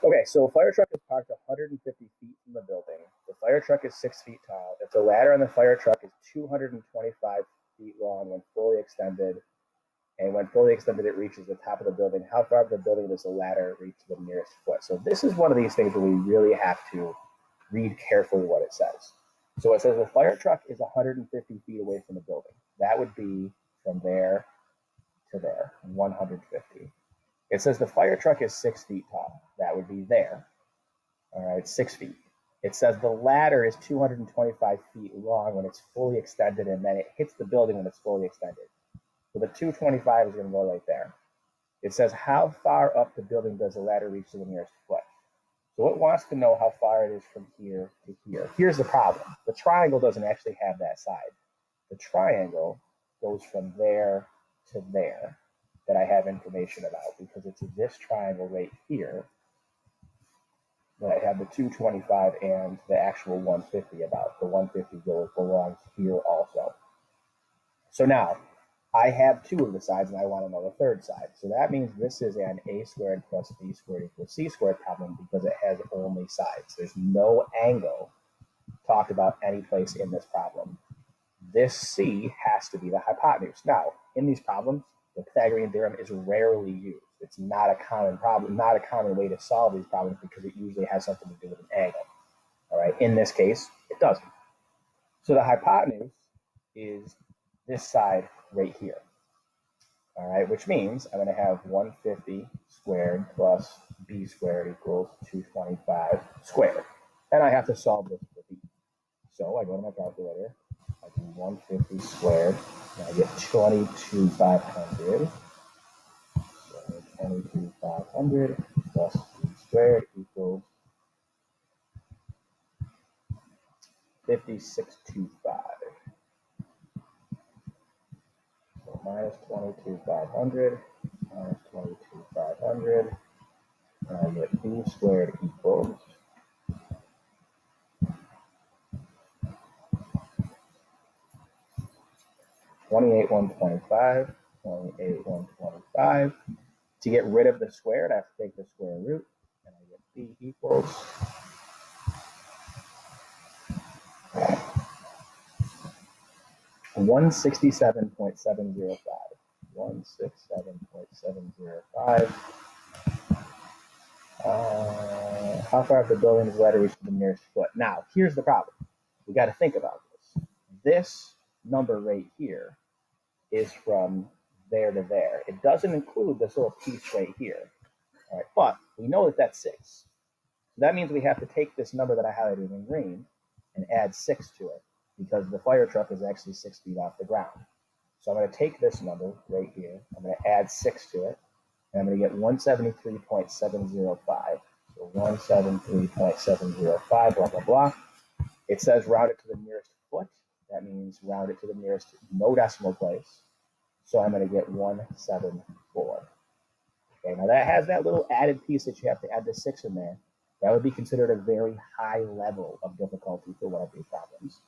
Okay, so a fire truck is parked 150 feet from the building. The fire truck is 6 feet tall. If the ladder on the fire truck is 225 feet long when fully extended, and when fully extended, it reaches the top of the building, how far up the building does the ladder reach to the nearest foot? So this is one of these things where we really have to read carefully what it says. So it says the fire truck is 150 feet away from the building. That would be from there to there, 150. It says the fire truck is 6 feet tall. That would be there. All right, 6 feet. It says the ladder is 225 feet long when it's fully extended, and then it hits the building when it's fully extended. So the 225 is going to go right there. It says how far up the building does the ladder reach to the nearest foot? So it wants to know how far it is from here to here. Here's the problem. The triangle doesn't actually have that side. The triangle goes from there to there that I have information about because it's this triangle right here that I have the 225 and the actual 150 about. The 150 belongs here also. So now I have two of the sides and I want to know the third side. So that means this is an a squared plus b squared equals c squared problem because it has only sides. There's no angle talked about any place in this problem. This c has to be the hypotenuse. Now, in these problems, the Pythagorean theorem is rarely used. It's not a common problem, not a common way to solve these problems because it usually has something to do with an angle. All right, in this case, it doesn't. So the hypotenuse is this side right here. All right, which means I'm going to have 150 squared plus b squared equals 225 squared. And I have to solve this for b. So I go to my calculator. I do 150 squared, and I get 22,500. So 22,500 plus b squared equals 5625. So minus 22,500 minus 22,500, and I get b squared equals 28,125, 28,125. To get rid of the squared, I have to take the square root, and I get b equals 167.705. 167.705. How far up the building does the ladder reach to the nearest foot? Now, here's the problem. We got to think about this. This number right here is from there to there. It doesn't include this little piece right here. All right, but we know that that's 6. So that means we have to take this number that I highlighted in green and add 6 to it because the fire truck is actually 6 feet off the ground. So I'm going to take this number right here. I'm going to add 6 to it, and I'm going to get 173.705. So 173.705, blah, blah, blah. It says round it to the nearest foot. That means round it to the nearest no decimal place. So I'm going to get 174. Okay, now that has that little added piece that you have to add the 6 in there. That would be considered a very high level of difficulty for one of these problems.